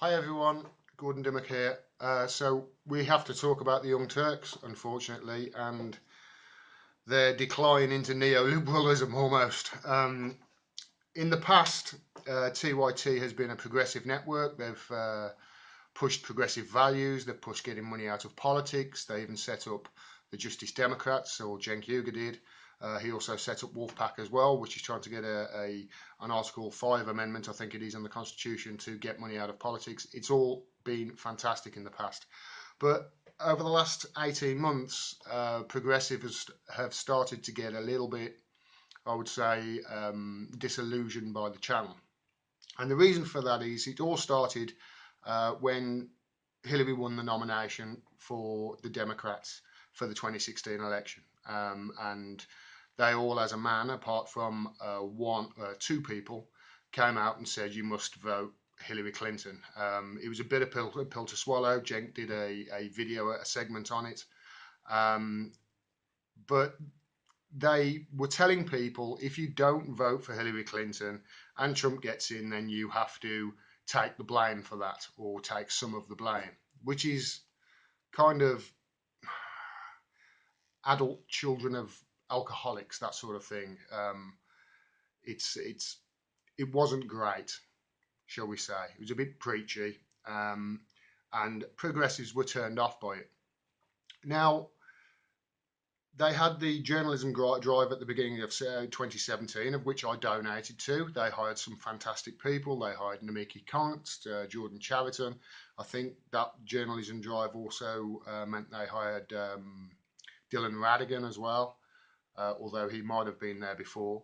Hi everyone, Gordon Dimmock here. So we have to talk about the Young Turks, unfortunately, and their decline into neoliberalism almost. In the past, TYT has been a progressive network. They've pushed progressive values. They've pushed getting money out of politics. They even set up the Justice Democrats, or Cenk Uygur did. He also set up Wolfpack as well, which is trying to get an Article 5 amendment, I think it is, in the Constitution to get money out of politics. It's all been fantastic in the past. But over the last 18 months, progressives have started to get a little bit, I would say, disillusioned by the channel. And the reason for that is it all started when Hillary won the nomination for the Democrats for the 2016 election. And they all, as a man, apart from two people, came out and said, you must vote Hillary Clinton. It was a bitter pill to swallow. Cenk did a video, a segment on it. But they were telling people, if you don't vote for Hillary Clinton and Trump gets in, then you have to take the blame for that, or take some of the blame, which is kind of adult children of alcoholics, that sort of thing. It wasn't great, shall we say. It was a bit preachy, and progressives were turned off by it. Now, they had the journalism drive at the beginning of 2017, of which I donated to. They hired some fantastic people. They hired Namiki Const, Jordan Chariton. I think that journalism drive also meant they hired Dylan Radigan as well, although he might have been there before.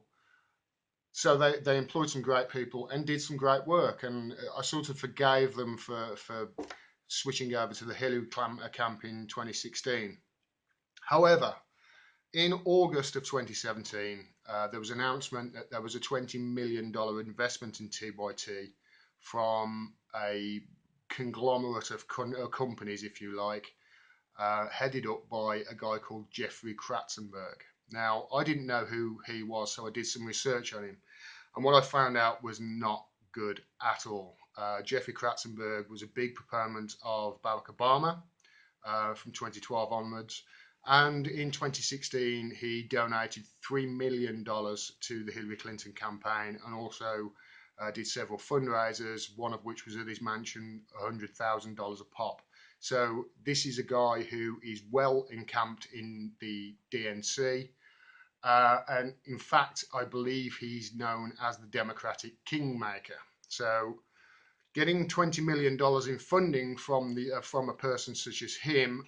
So they employed some great people and did some great work, and I sort of forgave them for switching over to the Hillary camp in 2016. However, in August of 2017, there was an announcement that there was a $20 million investment in TYT from a conglomerate of companies, if you like, headed up by a guy called Jeffrey Katzenberg. Now, I didn't know who he was, so I did some research on him. And what I found out was not good at all. Jeffrey Katzenberg was a big proponent of Barack Obama from 2012 onwards. And in 2016, he donated $3 million to the Hillary Clinton campaign, and also did several fundraisers, one of which was at his mansion, $100,000 a pop. So this is a guy who is well encamped in the DNC. And in fact, I believe he's known as the Democratic Kingmaker. So getting $20 million in funding from a person such as him,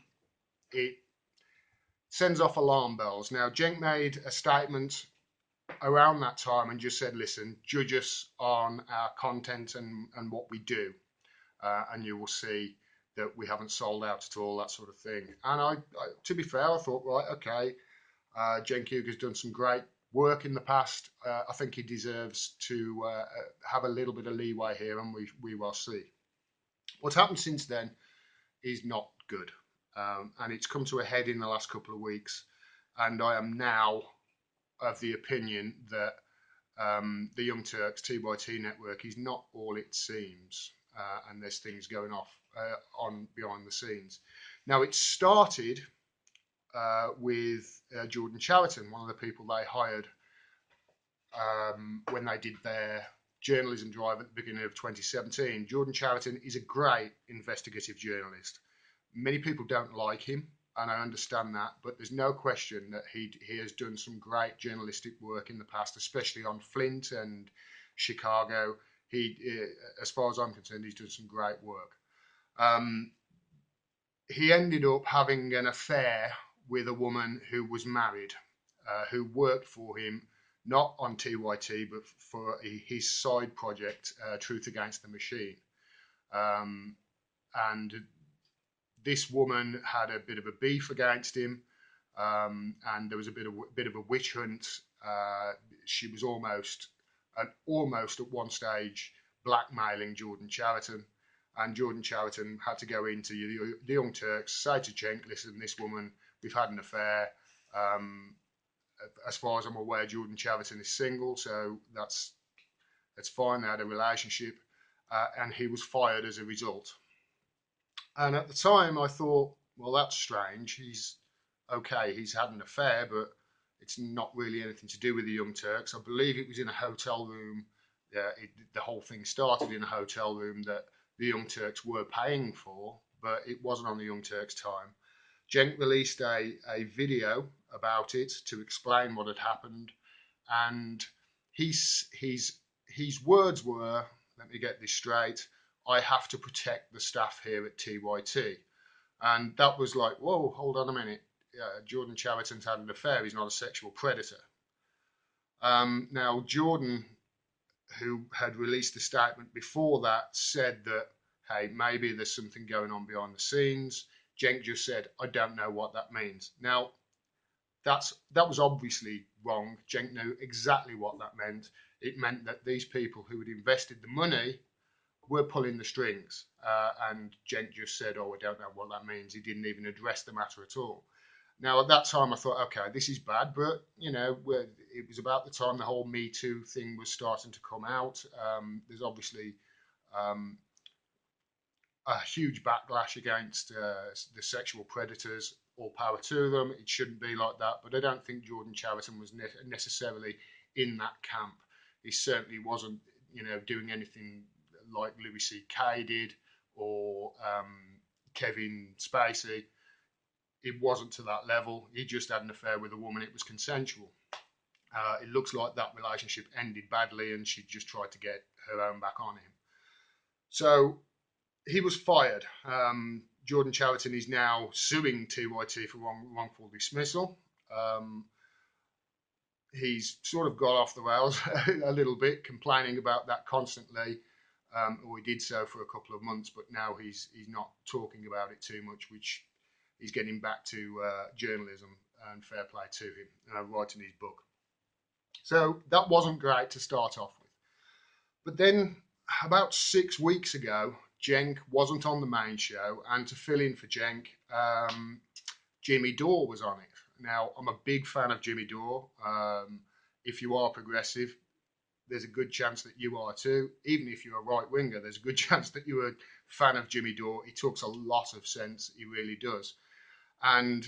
it sends off alarm bells. Now, Cenk made a statement around that time and just said, listen, judge us on our content and what we do, and you will see that we haven't sold out at all, that sort of thing. And I to be fair, I thought, right, okay, Cenk Uyghur's done some great work in the past. I think he deserves to have a little bit of leeway here, and we will see. What's happened since then is not good. And it's come to a head in the last couple of weeks, and I am now of the opinion that the Young Turks TYT network is not all it seems, and there's things going on behind the scenes. Now, it started with Jordan Chariton, one of the people they hired when they did their journalism drive at the beginning of 2017. Jordan Chariton is a great investigative journalist. Many people don't like him, and I understand that, but there's no question that he has done some great journalistic work in the past, especially on Flint and Chicago. As far as I'm concerned, he's done some great work. He ended up having an affair with a woman who was married, who worked for him, not on TYT, but for his side project, Truth Against the Machine. And this woman had a bit of a beef against him, and there was a bit of a witch hunt. She was almost at one stage blackmailing Jordan Chariton, and Jordan Chariton had to go into the Young Turks, say to Cenk, listen, this woman, we've had an affair. As far as I'm aware, Jordan Chariton is single, so that's fine. They had a relationship. and he was fired as a result. And at the time, I thought, well, that's strange. He's okay. He's had an affair, but it's not really anything to do with the Young Turks. I believe it was in a hotel room. The whole thing started in a hotel room that the Young Turks were paying for, but it wasn't on the Young Turks' time. Cenk released a video about it to explain what had happened, and his words were, let me get this straight, I have to protect the staff here at TYT. And that was like, whoa, hold on a minute. Jordan Chariton's had an affair. He's not a sexual predator. Now, Jordan, who had released a statement before that, said that, hey, maybe there's something going on behind the scenes. Cenk just said, I don't know what that means. Now, that was obviously wrong. Cenk knew exactly what that meant. It meant that these people who had invested the money were pulling the strings. And Cenk just said, oh, I don't know what that means. He didn't even address the matter at all. Now, at that time, I thought, okay, this is bad, but, it was about the time the whole Me Too thing was starting to come out. There's obviously a huge backlash against the sexual predators. All power to them. It shouldn't be like that, but I don't think Jordan Chariton was necessarily in that camp. He certainly wasn't, doing anything like Louis C.K. did or Kevin Spacey. It wasn't to that level. He just had an affair with a woman. It was consensual. It looks like that relationship ended badly and she just tried to get her own back on him. So he was fired. Jordan Chariton is now suing TYT for wrongful dismissal. He's sort of got off the rails a little bit, complaining about that constantly. Or he did so for a couple of months, but now he's not talking about it too much, which he's getting back to journalism, and fair play to him, writing his book. So that wasn't great to start off with. But then about 6 weeks ago, Cenk wasn't on the main show, and to fill in for Cenk, Jimmy Dore was on it. Now, I'm a big fan of Jimmy Dore. If you are progressive, there's a good chance that you are too. Even if you're a right winger, there's a good chance that you're a fan of Jimmy Dore. He talks a lot of sense, he really does. And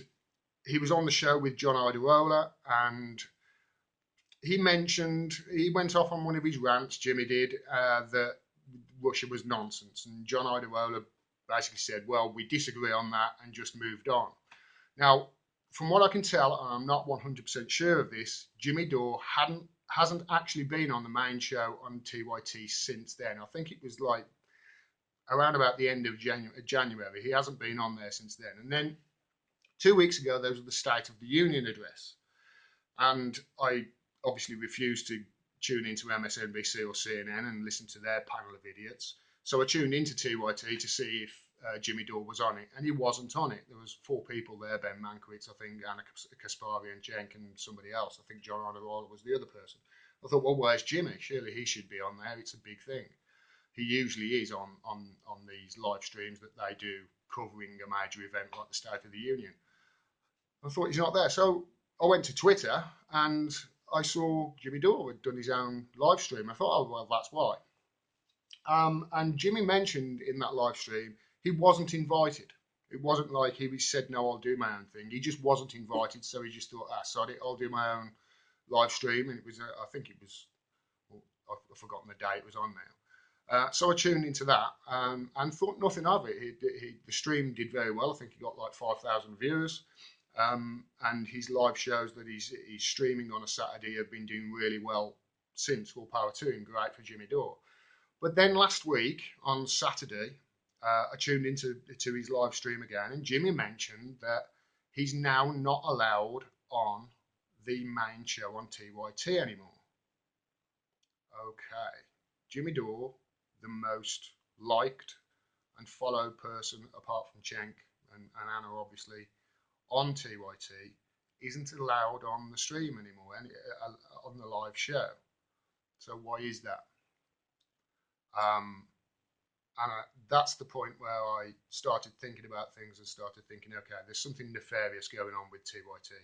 he was on the show with John Iadarola, and he went off on one of his rants, Jimmy did, that Russia was nonsense. And John Iadarola basically said, well, we disagree on that, and just moved on. Now, from what I can tell, and I'm not 100% sure of this, Jimmy Dore hasn't actually been on the main show on TYT since then. I think it was like around about the end of January. He hasn't been on there since then. And then 2 weeks ago, there was the State of the Union address. And I obviously refused to tune into MSNBC or CNN and listen to their panel of idiots. So I tuned into TYT to see if Jimmy Dore was on it, and he wasn't on it. There was 4 people there, Ben Mankiewicz, I think, Anna Kasparian, Cenk, and somebody else. I think John Iadarola was the other person. I thought, well, where's Jimmy? Surely he should be on there. It's a big thing. He usually is on these live streams that they do covering a major event like the State of the Union. I thought he's not there. So I went to Twitter and I saw Jimmy Dore had done his own live stream. I thought, oh, well, that's why. And Jimmy mentioned in that live stream he wasn't invited. It wasn't like he said, no, I'll do my own thing. He just wasn't invited, so he just thought, sorry, I'll do my own live stream. And it was, I think it was, I've forgotten the day it was on now. So I tuned into that and thought nothing of it. The stream did very well. I think he got like 5,000 viewers. And his live shows that he's streaming on a Saturday have been doing really well since. All power to him. Great for Jimmy Dore. But then last week on Saturday, I tuned into his live stream again, and Jimmy mentioned that he's now not allowed on the main show on TYT anymore. Okay. Jimmy Dore, the most liked and followed person apart from Cenk and Anna, obviously, on TYT, isn't allowed on the stream anymore, on the live show. So why is that? And that's the point where I started thinking about things and started thinking, okay, there's something nefarious going on with TYT.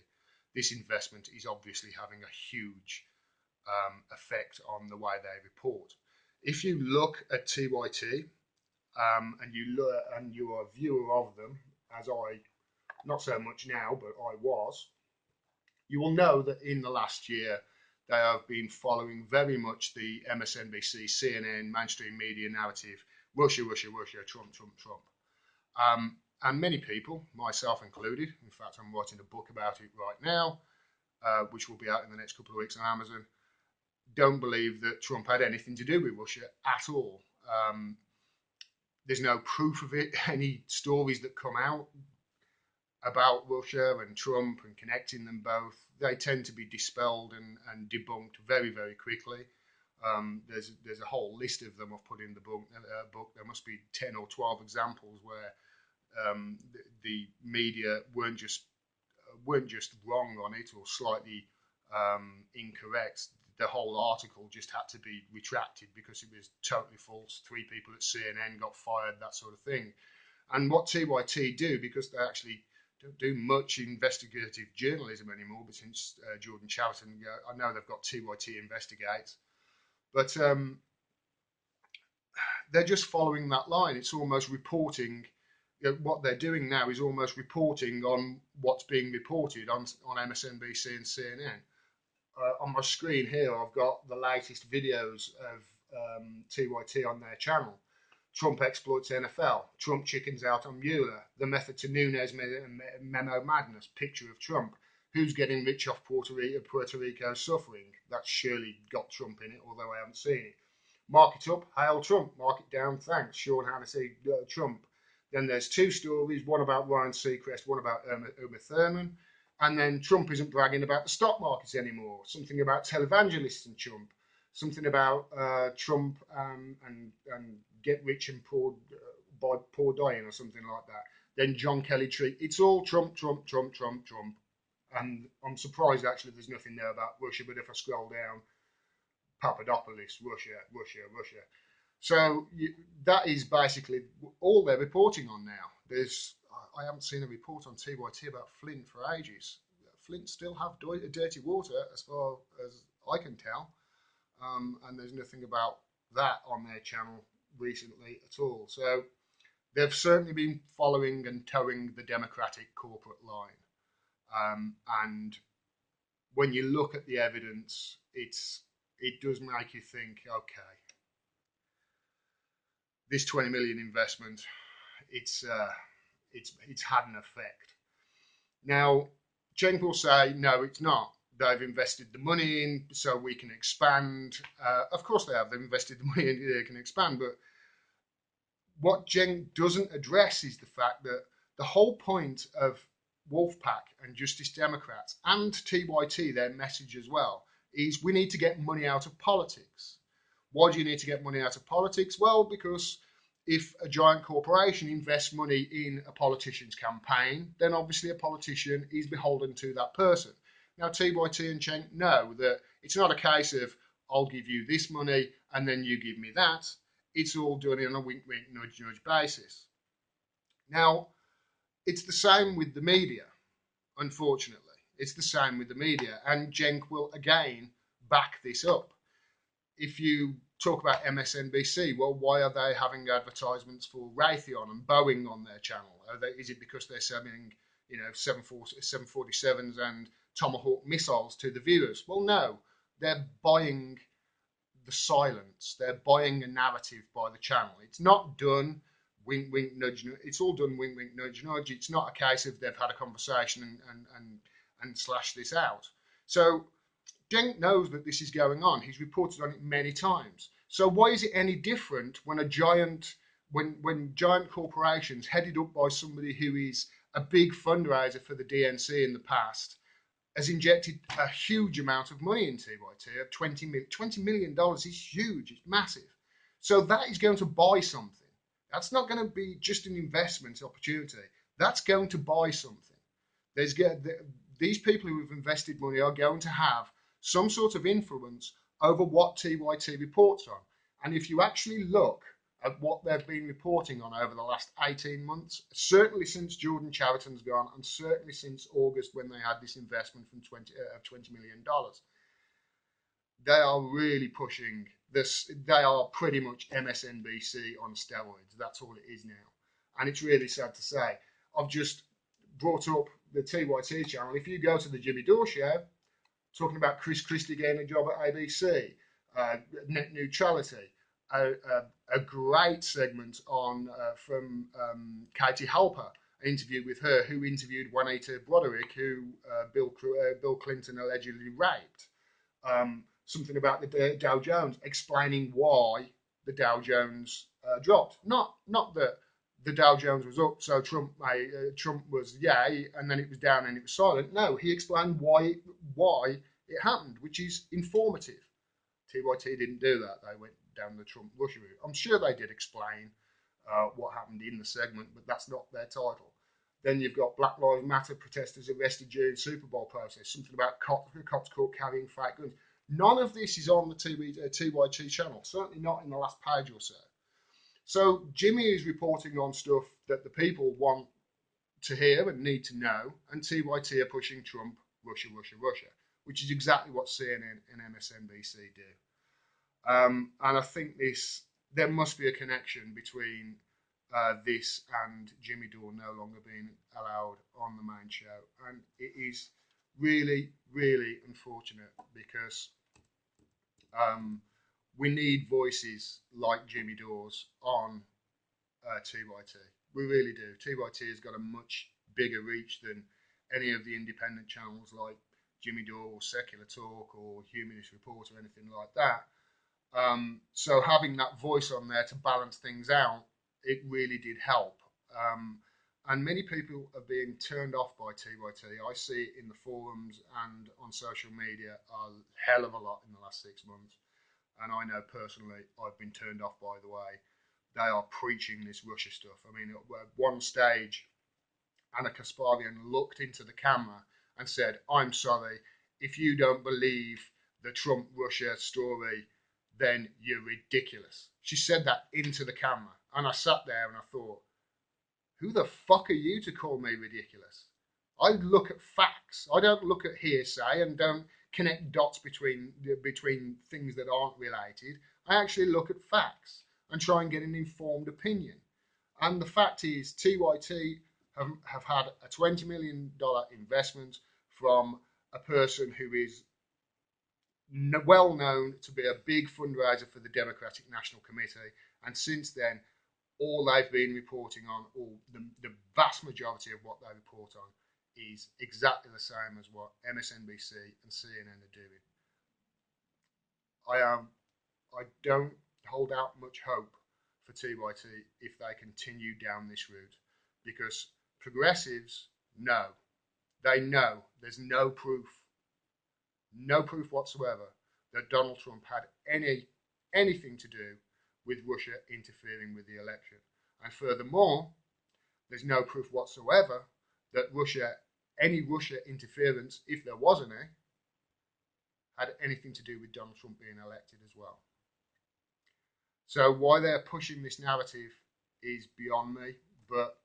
This investment is obviously having a huge effect on the way they report. If you look at TYT and you are a viewer of them, as I, not so much now, but I was, you will know that in the last year they have been following very much the MSNBC, CNN, mainstream media narrative: Russia, Russia, Russia, Trump, Trump, Trump. And many people, myself included, in fact, I'm writing a book about it right now, which will be out in the next couple of weeks on Amazon, don't believe that Trump had anything to do with Russia at all. There's no proof of it. Any stories that come out about Russia and Trump and connecting them both, they tend to be dispelled and debunked very, very quickly. There's a whole list of them I've put in the book. There must be 10 or 12 examples where the media weren't just wrong on it or slightly incorrect. The whole article just had to be retracted because it was totally false. 3 people at CNN got fired, that sort of thing. And what TYT do, because they actually don't do much investigative journalism anymore, but since Jordan Chariton, I know they've got TYT Investigates, but they're just following that line. It's almost reporting. What they're doing now is almost reporting on what's being reported on MSNBC and CNN. On my screen here, I've got the latest videos of TYT on their channel. Trump exploits NFL. Trump chickens out on Mueller. The method to Nunes memo madness. Picture of Trump. Who's getting rich off Puerto Rico suffering? That's surely got Trump in it, although I haven't seen it. Mark it up, hail Trump. Mark it down, thanks. Sean Hannity, Trump. Then there's 2 stories, one about Ryan Seacrest, one about Uma Thurman. And then Trump isn't bragging about the stock markets anymore. Something about televangelists and Trump. Something about Trump and get rich and poor by poor dying or something like that. Then John Kelly treat. It's all Trump, Trump, Trump, Trump, Trump. And I'm surprised actually there's nothing there about Russia. But if I scroll down, Papadopoulos, Russia, Russia, Russia. So that is basically all they're reporting on now. I haven't seen a report on TYT about Flint for ages. Flint still have dirty water as far as I can tell, and there's nothing about that on their channel recently at all. So they've certainly been following and towing the Democratic corporate line. And when you look at the evidence, it does make you think, okay, this 20 million investment, it's had an effect. Now, Cenk will say, no, it's not. They've invested the money in so we can expand. Of course they have. They've invested the money in, they can expand. But what Cenk doesn't address is the fact that the whole point of Wolfpack and Justice Democrats and TYT, their message as well, is we need to get money out of politics. Why do you need to get money out of politics? Well, because if a giant corporation invests money in a politician's campaign, then obviously a politician is beholden to that person. Now, TYT and Cenk know that it's not a case of I'll give you this money and then you give me that. It's all done on a wink, wink, nudge, nudge basis. Now, it's the same with the media, unfortunately. It's the same with the media, and Cenk will again back this up. If you talk about MSNBC, well, why are they having advertisements for Raytheon and Boeing on their channel? Is it because they're selling, 747s and Tomahawk missiles to the viewers? Well, no, they're buying the silence. They're buying a narrative by the channel. It's not done wink, wink, nudge, nudge. It's all done wink, wink, nudge, nudge. It's not a case of they've had a conversation and slashed this out. So Cenk knows that this is going on. He's reported on it many times. So why is it any different when when giant corporations headed up by somebody who is a big fundraiser for the DNC in the past has injected a huge amount of money into TYT? $20 million is huge. It's massive. So that is going to buy something. That's not going to be just an investment opportunity. That's going to buy something. These people who have invested money are going to have some sort of influence over what TYT reports on. And if you actually look at what they've been reporting on over the last 18 months, certainly since Jordan Chariton's gone, and certainly since August when they had this investment from $20 million, they are really pushing they are pretty much MSNBC on steroids. That's all it is now. And it's really sad to say. I've just brought up the TYT channel. If you go to the Jimmy Dore show, talking about Chris Christie getting a job at ABC, net neutrality, a great segment on from Katie Halper, an interview with her, who interviewed Juanita Broderick, who Bill Clinton allegedly raped. Something about the Dow Jones, explaining why the Dow Jones dropped. Not that the Dow Jones was up, so Trump was yay, and then it was down and it was silent. No, he explained why it happened, which is informative. TYT didn't do that. They went down the Trump-Russia route. I'm sure they did explain what happened in the segment, but that's not their title. Then you've got Black Lives Matter protesters arrested during Super Bowl protest. Something about cops caught carrying fake guns. None of this is on the TYT channel, certainly not in the last page or so. So Jimmy is reporting on stuff that the people want to hear and need to know, and TYT are pushing Trump, Russia, Russia, Russia, which is exactly what CNN and MSNBC do. And I think there must be a connection between this and Jimmy Dore no longer being allowed on the main show. And it is really, really unfortunate because we need voices like Jimmy Dore's on TYT. We really do. TYT has got a much bigger reach than any of the independent channels like Jimmy Dore or Secular Talk or Humanist Report or anything like that. So having that voice on there to balance things out, it really did help. And many people are being turned off by TYT. I see it in the forums and on social media a hell of a lot in the last 6 months. And I know personally I've been turned off by the way they are preaching this Russia stuff. I mean, at one stage, Anna Kasparian looked into the camera and said, "I'm sorry, if you don't believe the Trump-Russia story, then you're ridiculous." She said that into the camera. And I sat there and I thought, who the fuck are you to call me ridiculous? I look at facts. I don't look at hearsay and don't connect dots between things that aren't related. I actually look at facts and try and get an informed opinion. And the fact is, TYT have had a $20 million investment from a person who is well known to be a big fundraiser for the Democratic National Committee. And since then, all they've been reporting on, or the vast majority of what they report on, is exactly the same as what MSNBC and CNN are doing. I don't hold out much hope for TYT if they continue down this route, because progressives know, they know there's no proof whatsoever that Donald Trump had anything to do with Russia interfering with the election. And furthermore, there's no proof whatsoever that any Russia interference, if there was any, had anything to do with Donald Trump being elected as well. So why they're pushing this narrative is beyond me, but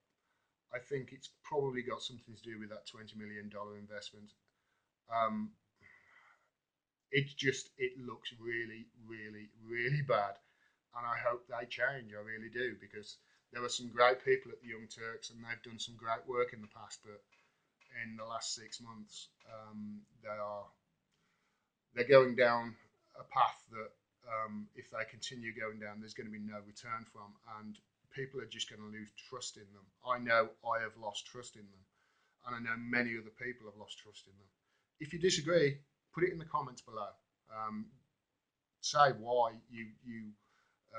I think it's probably got something to do with that $20 million investment. It looks really, really, really bad. And I hope they change, I really do, because there are some great people at the Young Turks and they've done some great work in the past, but in the last 6 months, they're going down a path that if they continue going down, there's going to be no return from, and people are just going to lose trust in them. I know I have lost trust in them, and I know many other people have lost trust in them. If you disagree, put it in the comments below. Say why you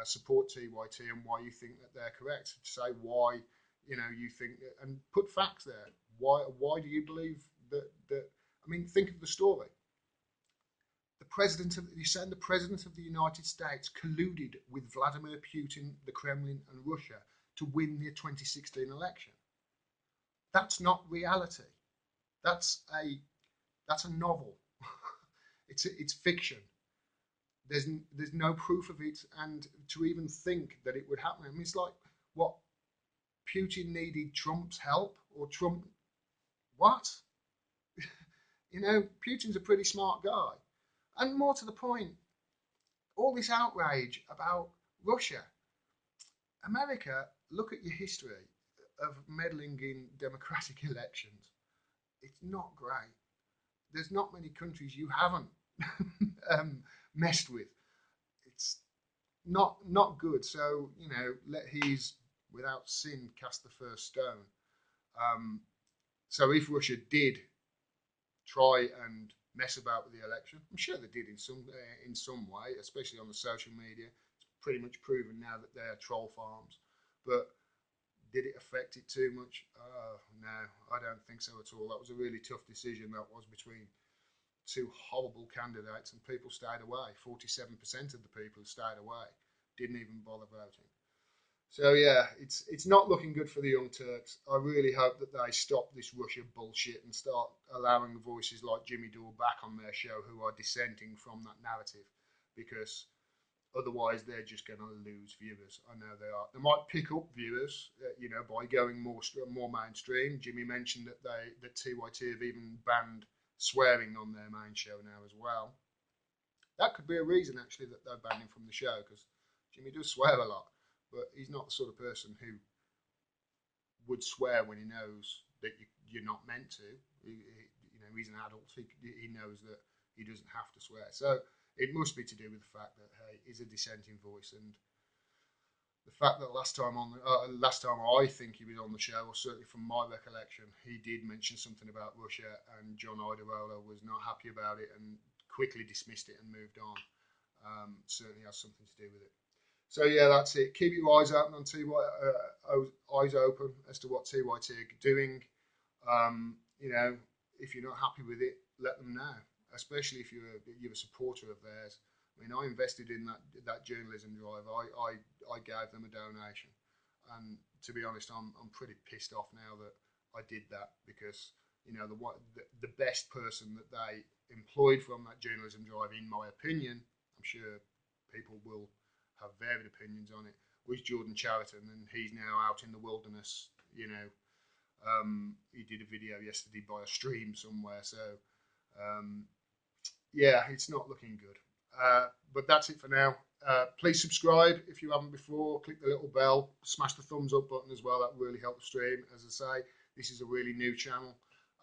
support TYT and why you think that they're correct. Say why you think that, and put facts there. Why do you believe that? I mean, think of the story. You're saying the president of the United States colluded with Vladimir Putin, the Kremlin, and Russia to win the 2016 election. That's not reality. That's a novel. It's fiction. There's no proof of it, and to even think that it would happen, I mean, it's like, what, Putin needed Trump's help, or Trump, what? Putin's a pretty smart guy. And more to the point, all this outrage about Russia. America, look at your history of meddling in democratic elections. It's not great. There's not many countries you haven't messed with. It's not good. So let his without sin cast the first stone. So if Russia did try and mess about with the election, I'm sure they did in some way, especially on the social media. It's pretty much proven now that they are troll farms. But did it affect it too much? No, I don't think so at all. That was a really tough decision. That was between two horrible candidates, and people stayed away. 47% of the people who stayed away didn't even bother voting. So yeah, it's not looking good for the Young Turks. I really hope that they stop this Russia bullshit and start allowing voices like Jimmy Dore back on their show who are dissenting from that narrative, because otherwise they're just going to lose viewers. I know they are. They might pick up viewers, by going more mainstream. Jimmy mentioned that TYT have even banned swearing on their main show now as well. That could be a reason actually that they're banning from the show, because Jimmy does swear a lot, but he's not the sort of person who would swear when he knows that you're not meant to. He's an adult. He knows that he doesn't have to swear. So it must be to do with the fact that he's a dissenting voice, and the fact that last time I think he was on the show, or certainly from my recollection, he did mention something about Russia, and John Idarola was not happy about it and quickly dismissed it and moved on. Certainly has something to do with it. So yeah, that's it. Keep your eyes open on eyes open as to what TYT are doing. If you're not happy with it, let them know. Especially if you're a supporter of theirs. I mean, I invested in that journalism drive. I gave them a donation, and to be honest, I'm pretty pissed off now that I did that, because the best person that they employed from that journalism drive, in my opinion, I'm sure people will have varied opinions on it, was Jordan Chariton, and he's now out in the wilderness. He did a video yesterday by a stream somewhere, so yeah, it's not looking good. But that's it for now. Please subscribe if you haven't before. Click the little bell, smash the thumbs up button as well. That really helps the stream. As I say, this is a really new channel.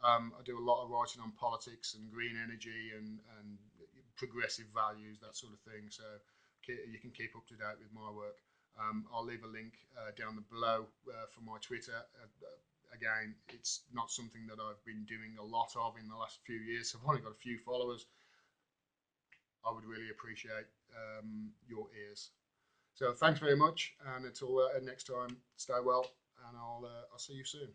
I do a lot of writing on politics and green energy and progressive values, that sort of thing. So you can keep up to date with my work. I'll leave a link down below for my Twitter. Again, it's not something that I've been doing a lot of in the last few years. So I've only got a few followers. I would really appreciate your ears. So thanks very much, and until next time, stay well, and I'll see you soon.